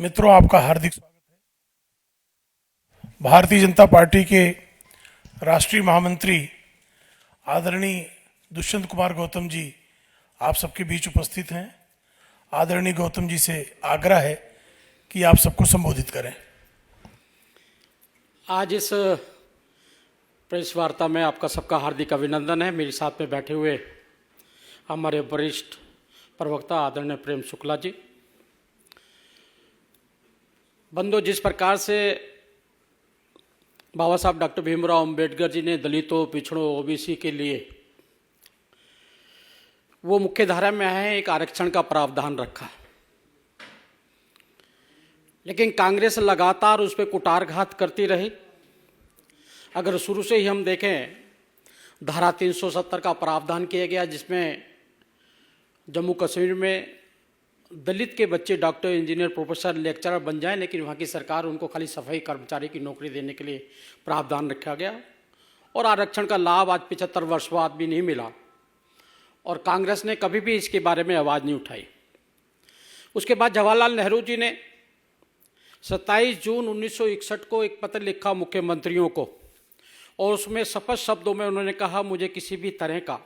मित्रों, आपका हार्दिक स्वागत है। भारतीय जनता पार्टी के राष्ट्रीय महामंत्री आदरणीय दुष्यंत कुमार गौतम जी आप सबके बीच उपस्थित हैं। आदरणीय गौतम जी से आग्रह है कि आप सबको संबोधित करें। आज इस प्रेस वार्ता में आपका सबका हार्दिक अभिनंदन है। मेरे साथ में बैठे हुए हमारे वरिष्ठ प्रवक्ता आदरणीय प्रेम शुक्ला जी। बंधु, जिस प्रकार से बाबा साहब डॉक्टर भीमराव अंबेडकर जी ने दलितों, पिछड़ों, ओबीसी के लिए वो मुख्य धारा में है, एक आरक्षण का प्रावधान रखा, लेकिन कांग्रेस लगातार उस पर कुटारघात करती रही। अगर शुरू से ही हम देखें, धारा 370 का प्रावधान किया गया, जिसमें जम्मू कश्मीर में दलित के बच्चे डॉक्टर, इंजीनियर, प्रोफेसर, लेक्चरर बन जाएं, लेकिन वहाँ की सरकार उनको खाली सफाई कर्मचारी की नौकरी देने के लिए प्रावधान रखा गया और आरक्षण का लाभ आज 75 वर्ष बाद भी नहीं मिला और कांग्रेस ने कभी भी इसके बारे में आवाज़ नहीं उठाई। उसके बाद जवाहरलाल नेहरू जी ने 27 जून 1961 को एक पत्र लिखा मुख्यमंत्रियों को और उसमें स्पष्ट शब्दों में उन्होंने कहा, मुझे किसी भी तरह का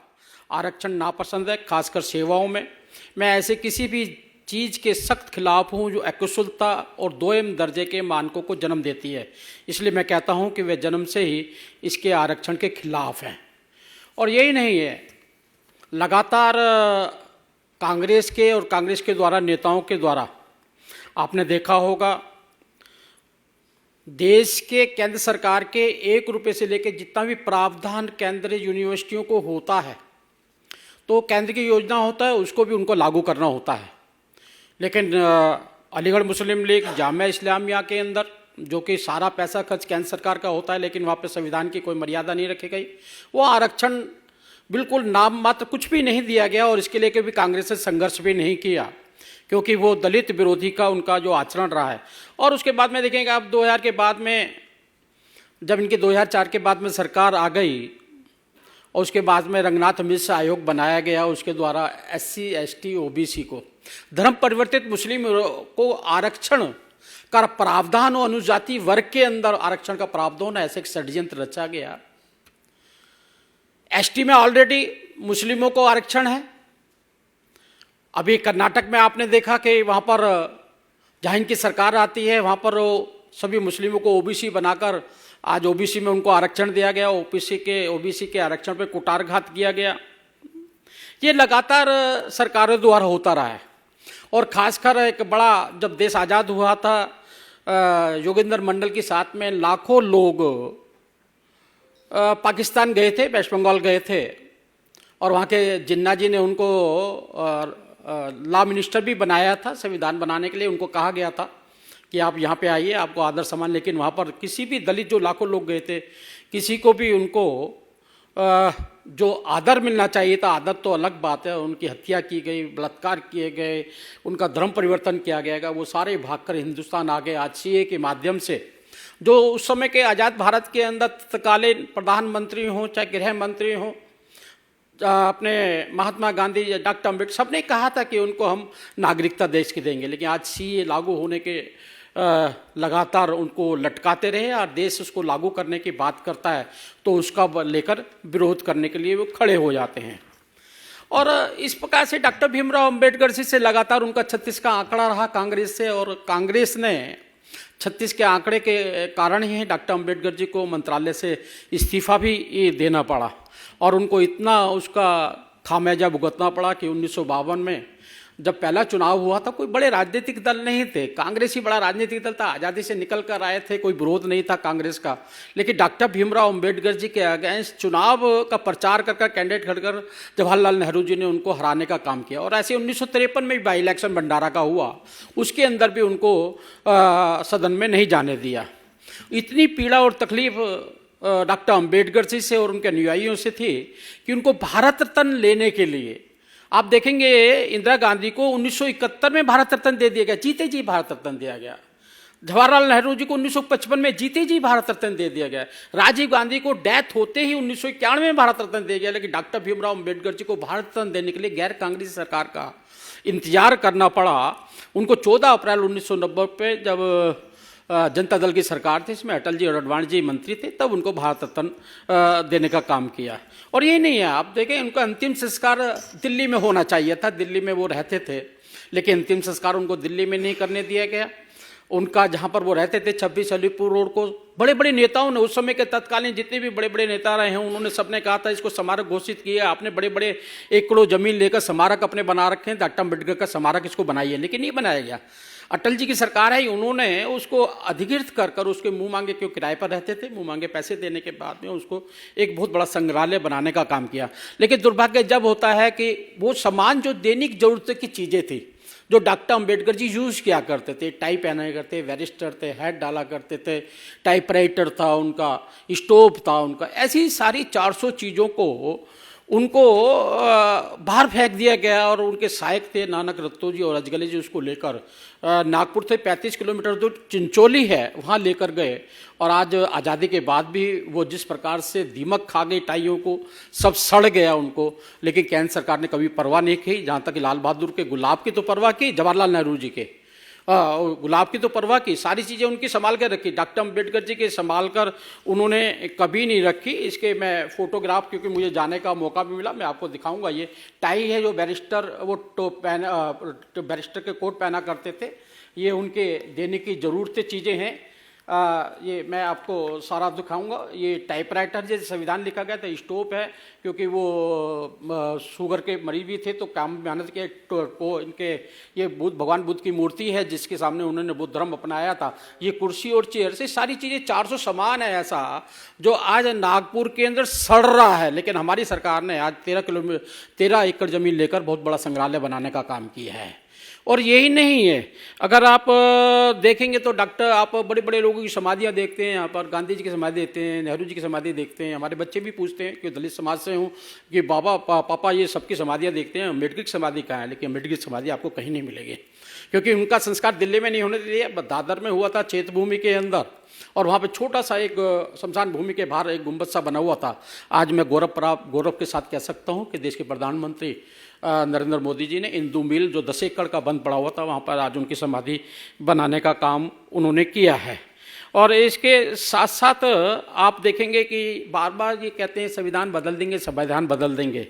आरक्षण नापसंद है, खासकर सेवाओं में। मैं ऐसे किसी भी चीज़ के सख्त खिलाफ हूँ जो अकुशलता और दोयम दर्जे के मानकों को जन्म देती है। इसलिए मैं कहता हूँ कि वे जन्म से ही इसके आरक्षण के खिलाफ हैं। और यही नहीं है, लगातार कांग्रेस के और कांग्रेस के द्वारा नेताओं के द्वारा आपने देखा होगा, देश के केंद्र सरकार के 1 रुपये से लेकर जितना भी प्रावधान केंद्रीय यूनिवर्सिटियों को होता है, तो केंद्र की योजना होता है, उसको भी उनको लागू करना होता है। लेकिन अलीगढ़ मुस्लिम लीग, जामिया इस्लामिया के अंदर जो कि सारा पैसा खर्च केंद्र सरकार का होता है, लेकिन वहाँ पे संविधान की कोई मर्यादा नहीं रखी गई, वो आरक्षण बिल्कुल नाम मात्र कुछ भी नहीं दिया गया और इसके लेके भी कांग्रेस ने संघर्ष भी नहीं किया, क्योंकि वो दलित विरोधी का उनका जो आचरण रहा है। और उसके बाद में देखेंगे आप 2000 के बाद में, जब इनकी 2004 के बाद में सरकार आ गई और उसके बाद में रंगनाथ मिश्र आयोग बनाया गया, उसके द्वारा SC, ST, OBC को, धर्म परिवर्तित मुस्लिम को आरक्षण का प्रावधान और अनुजाति वर्ग के अंदर आरक्षण का प्रावधान ऐसे एक षड्यंत्र रचा गया। ST में ऑलरेडी मुस्लिमों को आरक्षण है। अभी कर्नाटक में आपने देखा कि वहाँ पर जहाँ इनकी सरकार आती है, वहाँ पर सभी मुस्लिमों को OBC बनाकर आज OBC में उनको आरक्षण दिया गया, OBC के आरक्षण पे कुटारघात किया गया। ये लगातार सरकारों द्वारा होता रहा है। और खासकर एक बड़ा, जब देश आज़ाद हुआ था, योगेंद्र मंडल के साथ में लाखों लोग पाकिस्तान गए थे, वेस्ट बंगाल गए थे और वहाँ के जिन्ना जी ने उनको लॉ मिनिस्टर भी बनाया था। संविधान बनाने के लिए उनको कहा गया था कि आप यहाँ पे आइए, आपको आदर सम्मान, लेकिन वहाँ पर किसी भी दलित, जो लाखों लोग गए थे, किसी को भी उनको जो आदर मिलना चाहिए था, आदर तो अलग बात है, उनकी हत्या की गई, बलात्कार किए गए, उनका धर्म परिवर्तन किया गया, वो सारे भागकर हिंदुस्तान आ गए। आज CA के माध्यम से, जो उस समय के आज़ाद भारत के अंदर तत्कालीन प्रधानमंत्री हों, चाहे गृह मंत्री हों, अपने महात्मा गांधी, डॉक्टर अम्बेडकर, सब ने कहा था कि उनको हम नागरिकता देश की देंगे, लेकिन आज CA लागू होने के लगातार उनको लटकाते रहे और देश उसको लागू करने की बात करता है तो उसका लेकर विरोध करने के लिए वो खड़े हो जाते हैं। और इस प्रकार से डॉक्टर भीमराव अंबेडकर जी से लगातार उनका 36 का आंकड़ा रहा कांग्रेस से, और कांग्रेस ने 36 के आंकड़े के कारण ही डॉक्टर अंबेडकर जी को मंत्रालय से इस्तीफा भी देना पड़ा और उनको इतना उसका खामियाजा भुगतना पड़ा कि 1952 में जब पहला चुनाव हुआ था, कोई बड़े राजनीतिक दल नहीं थे, कांग्रेस ही बड़ा राजनीतिक दल था, आज़ादी से निकल कर आए थे, कोई विरोध नहीं था कांग्रेस का, लेकिन डॉक्टर भीमराव अंबेडकर जी के अगेंस्ट चुनाव का प्रचार कर कैंडिडेट खड़कर जवाहरलाल नेहरू जी ने उनको हराने का काम किया। और ऐसे 1953 में भी बाई इलेक्शन भंडारा का हुआ, उसके अंदर भी उनको सदन में नहीं जाने दिया। इतनी पीड़ा और तकलीफ डॉक्टर अंबेडकर जी से और उनके अनुयायियों से थी कि उनको भारत रत्न लेने के लिए, आप देखेंगे इंदिरा गांधी को 1971 में भारत रत्न दे दिया गया, जीते जी भारत रत्न दिया गया। जवाहरलाल नेहरू जी को 1955 में जीते जी भारत रत्न दे दिया गया। राजीव गांधी को डेथ होते ही 1991 में भारत रत्न दिया गया, लेकिन डॉक्टर भीमराव अंबेडकर जी को भारत रत्न देने के लिए गैर कांग्रेसी सरकार का इंतजार करना पड़ा। उनको 14 अप्रैल 1990 पे जब जनता दल की सरकार थी, इसमें अटल जी और अडवाणी जी मंत्री थे, तब उनको भारत रत्न देने का काम किया। और ये नहीं है, आप देखें उनका अंतिम संस्कार दिल्ली में होना चाहिए था, दिल्ली में वो रहते थे, लेकिन अंतिम संस्कार उनको दिल्ली में नहीं करने दिया गया। उनका जहाँ पर वो रहते थे 26 अलीपुर रोड को बड़े बड़े नेताओं ने, उस समय के तत्कालीन जितने भी बड़े बड़े नेता रहे हैं, उन्होंने सबने कहा था इसको स्मारक घोषित किया। आपने बड़े बड़े एकड़ों जमीन लेकर स्मारक अपने बना रखे हैं, डॉक्टर अम्बेडकर का स्मारक इसको बनाइए, लेकिन नहीं बनाया गया। अटल जी की सरकार है, उन्होंने उसको अधिकृत कर कर उसके मुंह मांगे, क्यों किराए पर रहते थे, मुंह मांगे पैसे देने के बाद में उसको एक बहुत बड़ा संग्रहालय बनाने का काम किया। लेकिन दुर्भाग्य जब होता है कि वो सामान जो दैनिक जरूरत की चीज़ें थी, जो डॉक्टर अम्बेडकर जी यूज़ किया करते थे, टाई पहना करते, बैरिस्टर थे, हैट डाला करते थे, टाइपराइटर था उनका, स्टोव था उनका, ऐसी सारी 400 चीज़ों को उनको बाहर फेंक दिया गया। और उनके सहायक थे नानक रत्तो जी और अजगले जी, उसको लेकर नागपुर से 35 किलोमीटर दूर चिंचोली है, वहाँ लेकर गए। और आज आज़ादी के बाद भी वो जिस प्रकार से दीमक खा गई टाइयों को, सब सड़ गया उनको, लेकिन केंद्र सरकार ने कभी परवाह नहीं की। जहाँ तक लाल बहादुर के गुलाब की तो परवाह की, जवाहरलाल नेहरू जी के गुलाब की तो परवाह की, सारी चीज़ें उनकी संभाल कर रखी। डॉक्टर अम्बेडकर जी के संभाल कर उन्होंने कभी नहीं रखी। इसके मैं फोटोग्राफ, क्योंकि मुझे जाने का मौका भी मिला, मैं आपको दिखाऊंगा। ये टाई है जो बैरिस्टर वो बैरिस्टर के कोट पहना करते थे, ये उनके देने की ज़रूरत चीज़ें हैं। ये मैं आपको सारा दिखाऊंगा। ये टाइपराइटर जैसे संविधान लिखा गया था, स्टोव है, क्योंकि वो शुगर के मरीज भी थे तो काम मेहनत के को इनके, ये भगवान बुद्ध की मूर्ति है जिसके सामने उन्होंने बुद्ध धर्म अपनाया था। ये कुर्सी और चेयर से सारी चीज़ें 400 सामान है ऐसा जो आज नागपुर के अंदर सड़ रहा है, लेकिन हमारी सरकार ने आज 13 एकड़ जमीन लेकर बहुत बड़ा संग्रहालय बनाने का काम किया है। और यही नहीं है, अगर आप देखेंगे तो आप बड़े बड़े लोगों की समाधियाँ देखते हैं, यहाँ पर गांधी जी की समाधि देखते हैं, नेहरू जी की समाधि देखते हैं। हमारे बच्चे भी पूछते हैं कि दलित समाज से हूँ कि पापा ये सबकी समाधियाँ देखते हैं, अम्बेडकर की समाधि कहाँ है? लेकिन अम्बेडकर की समाधि आपको कहीं नहीं मिलेगी, क्योंकि उनका संस्कार दिल्ली में नहीं होने दिया, दादर में हुआ था, चेत भूमि के अंदर। और वहाँ पे छोटा सा एक शमशान भूमि के बाहर एक गुंबद सा बना हुआ था। आज मैं गौरव के साथ कह सकता हूँ कि देश के प्रधानमंत्री नरेंद्र मोदी जी ने इंदू मिल जो 10 एकड़ का बंद पड़ा हुआ था, वहाँ पर आज उनकी समाधि बनाने का काम उन्होंने किया है। और इसके साथ साथ आप देखेंगे कि बार बार ये कहते हैं संविधान बदल देंगे, संविधान बदल देंगे।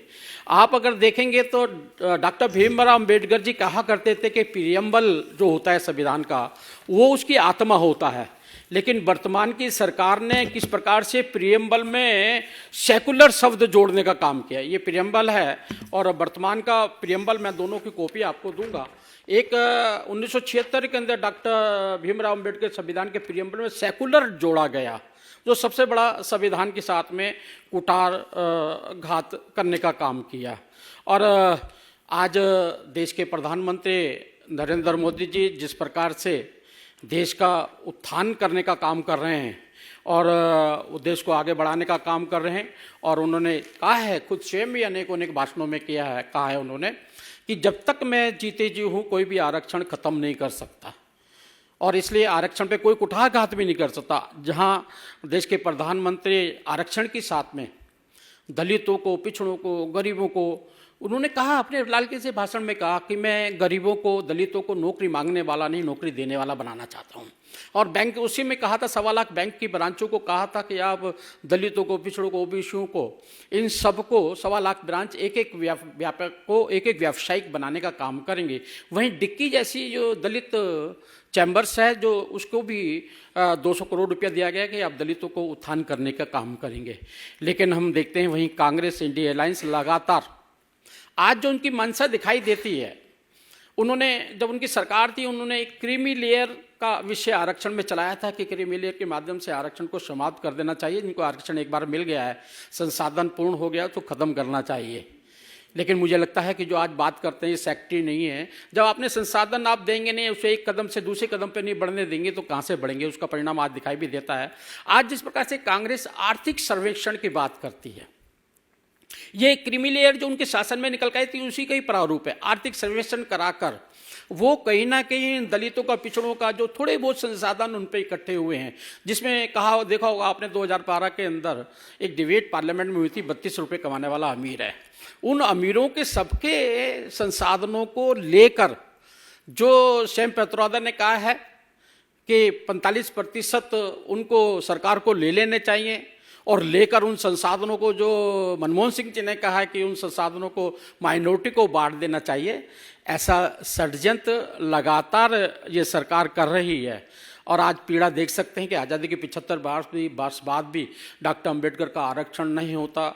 आप अगर देखेंगे तो डॉक्टर भीमराव अम्बेडकर जी कहा करते थे कि प्रियम्बल जो होता है संविधान का, वो उसकी आत्मा होता है। लेकिन वर्तमान की सरकार ने किस प्रकार से प्रियम्बल में सेकुलर शब्द जोड़ने का काम किया। ये प्रियम्बल है और वर्तमान का प्रियम्बल मैं दोनों की कॉपी आपको दूंगा। एक 1976 के अंदर डॉक्टर भीमराव अम्बेडकर संविधान के प्रियम्बल में सेकुलर जोड़ा गया, जो सबसे बड़ा संविधान के साथ में कुठार घात करने का काम किया। और आज देश के प्रधानमंत्री नरेंद्र मोदी जी जिस प्रकार से देश का उत्थान करने का काम कर रहे हैं और देश को आगे बढ़ाने का काम कर रहे हैं, और उन्होंने कहा है, खुद स्वयं भी अनेक भाषणों में किया है, कहा है उन्होंने कि जब तक मैं जीते जी हूँ कोई भी आरक्षण खत्म नहीं कर सकता, और इसलिए आरक्षण पे कोई कुठारघात भी नहीं कर सकता। जहाँ देश के प्रधानमंत्री आरक्षण के साथ में दलितों को, पिछड़ों को, गरीबों को, उन्होंने कहा अपने लाल किले से भाषण में कहा कि मैं गरीबों को, दलितों को नौकरी मांगने वाला नहीं, नौकरी देने वाला बनाना चाहता हूँ। और बैंक उसी में कहा था, 1.25 लाख बैंक की ब्रांचों को कहा था कि आप दलितों को, पिछड़ों को, ओबीसियों को, इन सबको 1.25 लाख ब्रांच एक व्यापक को एक व्यावसायिक बनाने का काम करेंगे। वहीं डिक्की जैसी जो दलित चैम्बर्स है, जो उसको भी 200 करोड़ रुपया दिया गया कि आप दलितों को उत्थान करने का काम करेंगे। लेकिन हम देखते हैं वहीं कांग्रेस इंडिया अलायंस लगातार आज जो उनकी मंशा दिखाई देती है, उन्होंने जब उनकी सरकार थी उन्होंने एक क्रीमी लेयर का विषय आरक्षण में चलाया था कि क्रीमी लेयर के माध्यम से आरक्षण को समाप्त कर देना चाहिए। जिनको आरक्षण एक बार मिल गया है, संसाधन पूर्ण हो गया तो ख़त्म करना चाहिए। लेकिन मुझे लगता है कि जो आज बात करते हैं ये सेक्टरी नहीं है। जब आपने संसाधन आप देंगे नहीं, उसे एक कदम से दूसरे कदम पे नहीं बढ़ने देंगे तो कहाँ से बढ़ेंगे, उसका परिणाम आज दिखाई भी देता है। आज जिस प्रकार से कांग्रेस आर्थिक सर्वेक्षण की बात करती है, ये क्रीमी लेयर जो उनके शासन में निकल गई थी उसी का ही प्रारूप है। आर्थिक सर्वेक्षण कराकर वो कहीं ना कहीं दलितों का, पिछड़ों का जो थोड़े बहुत संसाधन उन पर इकट्ठे हुए हैं, जिसमें कहा देखा होगा आपने 2012 के अंदर एक डिबेट पार्लियामेंट में हुई थी, 32 रुपये कमाने वाला अमीर है। उन अमीरों के सबके संसाधनों को लेकर जो सैम पित्रोदा ने कहा है कि 45% उनको सरकार को ले लेने चाहिए और लेकर उन संसाधनों को, जो मनमोहन सिंह जी ने कहा है कि उन संसाधनों को माइनॉरिटी को बांट देना चाहिए, ऐसा षड्यंत्र लगातार ये सरकार कर रही है। और आज पीड़ा देख सकते हैं कि आज़ादी के 75 वर्ष बाद भी डॉक्टर अंबेडकर का आरक्षण नहीं होता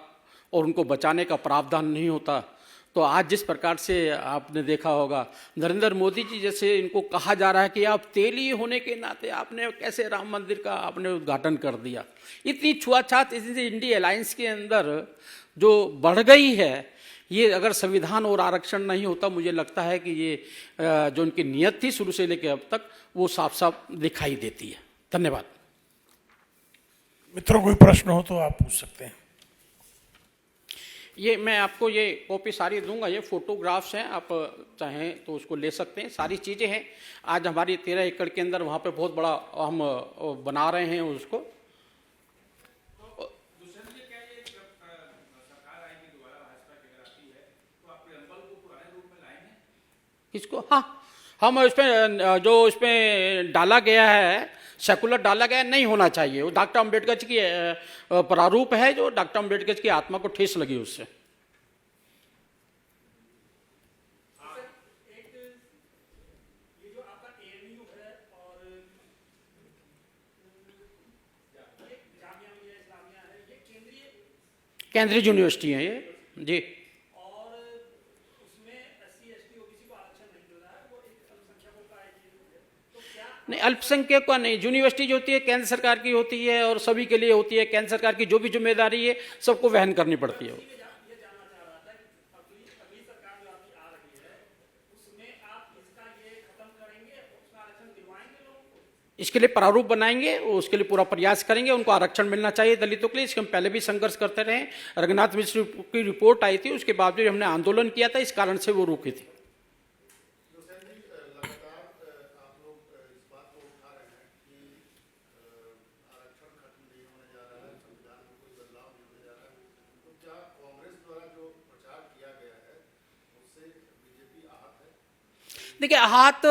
और उनको बचाने का प्रावधान नहीं होता। तो आज जिस प्रकार से आपने देखा होगा, नरेंद्र मोदी जी जैसे इनको कहा जा रहा है कि आप तेली होने के नाते आपने कैसे राम मंदिर का आपने उद्घाटन कर दिया। इतनी छुआछात इतनी इंडिया अलायंस के अंदर जो बढ़ गई है, ये अगर संविधान और आरक्षण नहीं होता, मुझे लगता है कि ये जो उनकी नीयत थी शुरू से लेकर अब तक, वो साफ साफ दिखाई देती है। धन्यवाद। मित्रों, कोई प्रश्न हो तो आप पूछ सकते हैं। ये मैं आपको ये कॉपी सारी दूंगा, ये फोटोग्राफ्स हैं, आप चाहें तो उसको ले सकते हैं, सारी चीज़ें हैं। आज हमारी 13 एकड़ के अंदर वहाँ पे बहुत बड़ा हम बना रहे हैं उसको। इसको हाँ, हम इसमें जो इसमें डाला गया है, सेकुलर डाला गया नहीं होना चाहिए। वो डॉक्टर अम्बेडकर जी की प्रारूप है, जो डॉक्टर अम्बेडकर की आत्मा को ठेस लगी उससे। केंद्रीय यूनिवर्सिटी है ये जी। नहीं, अल्पसंख्यक का नहीं, यूनिवर्सिटी जो होती है केंद्र सरकार की होती है और सभी के लिए होती है। केंद्र सरकार की जो भी जिम्मेदारी है सबको वहन करनी पड़ती है। इसके लिए प्रारूप बनाएंगे, उसके लिए पूरा प्रयास करेंगे, उनको आरक्षण मिलना चाहिए दलितों के लिए। इसके हम पहले भी संघर्ष करते रहे। रघुनाथ मिश्र की रिपोर्ट आई थी, उसके बाद भी हमने आंदोलन किया था, इस कारण से वो रुकी थी। देखिए, आहत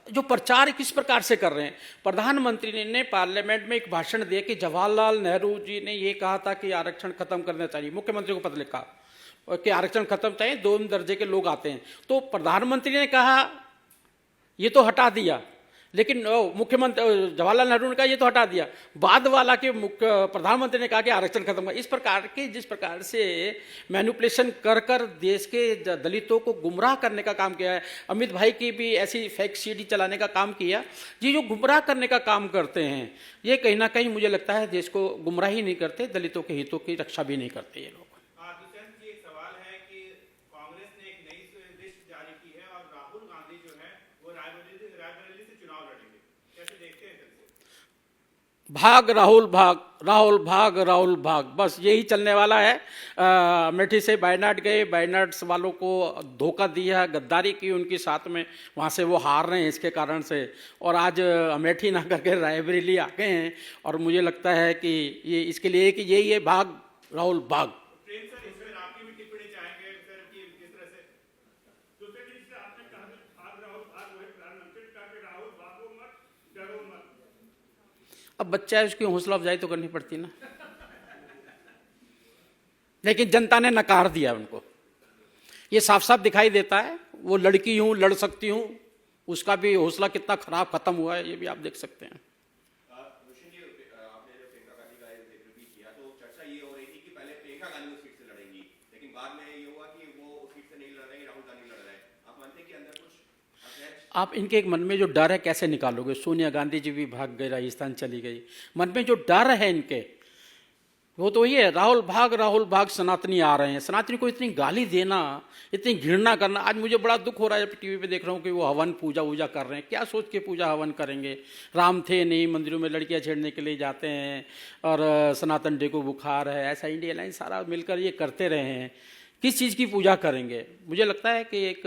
जो प्रचार किस प्रकार से कर रहे हैं, प्रधानमंत्री ने पार्लियामेंट में एक भाषण दिया कि जवाहरलाल नेहरू जी ने ये कहा था कि आरक्षण खत्म करना चाहिए। मुख्यमंत्री को पत्र लिखा कि आरक्षण खत्म चाहिए, 2 दर्जे के लोग आते हैं। तो प्रधानमंत्री ने कहा ये तो हटा दिया, लेकिन मुख्यमंत्री जवाहरलाल नेहरू ने कहा ये तो हटा दिया, बाद वाला के प्रधानमंत्री ने कहा कि आरक्षण खत्म कर। इस प्रकार के जिस प्रकार से मैनिपुलेशन कर कर देश के दलितों को गुमराह करने का काम किया है। अमित भाई की भी ऐसी फेक सीडी चलाने का काम किया। ये जो गुमराह करने का काम करते हैं, ये कहीं ना कहीं मुझे लगता है देश को गुमराह ही नहीं करते, दलितों के हितों की रक्षा भी नहीं करते ये लोग। भाग राहुल भाग, राहुल भाग, राहुल भाग, बस यही चलने वाला है। अमेठी से वायनाड गए, वायनाड वालों को धोखा दिया, गद्दारी की उनके साथ में, वहाँ से वो हार रहे हैं इसके कारण से। और आज अमेठी ना करके रायबरेली आ गए हैं। और मुझे लगता है कि ये इसके लिए कि यही है, भाग राहुल भाग। अब बच्चा है, उसकी हौसला अफजाई तो करनी पड़ती ना। लेकिन जनता ने नकार दिया उनको। ये साफ साफ दिखाई देता है। वो लड़की हूं, लड़ सकती हूं, उसका भी हौसला कितना खराब खत्म हुआ है, ये भी आप देख सकते हैं। आप इनके एक मन में जो डर है कैसे निकालोगे? सोनिया गांधी जी भी भाग गए, राजस्थान चली गई। मन में जो डर है इनके, वो तो ये है, राहुल भाग, सनातनी आ रहे हैं। सनातनी को इतनी गाली देना, इतनी घृणा करना। आज मुझे बड़ा दुख हो रहा है, टीवी पे देख रहा हूँ कि वो हवन पूजा वूजा कर रहे हैं। क्या सोच के पूजा हवन करेंगे? राम थे नहीं, मंदिरों में लड़कियां छेड़ने के लिए जाते हैं, और सनातन डे को बुखार है, ऐसा इंडिया अलायंस सारा मिलकर ये करते रहे हैं। किस चीज़ की पूजा करेंगे? मुझे लगता है कि एक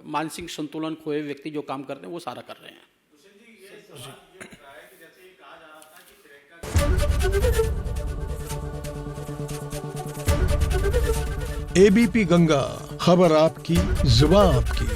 मानसिक संतुलन खोए व्यक्ति जो काम करते हैं वो सारा कर रहे हैं। एबीपी गंगा, खबर आपकी, जुबान आपकी।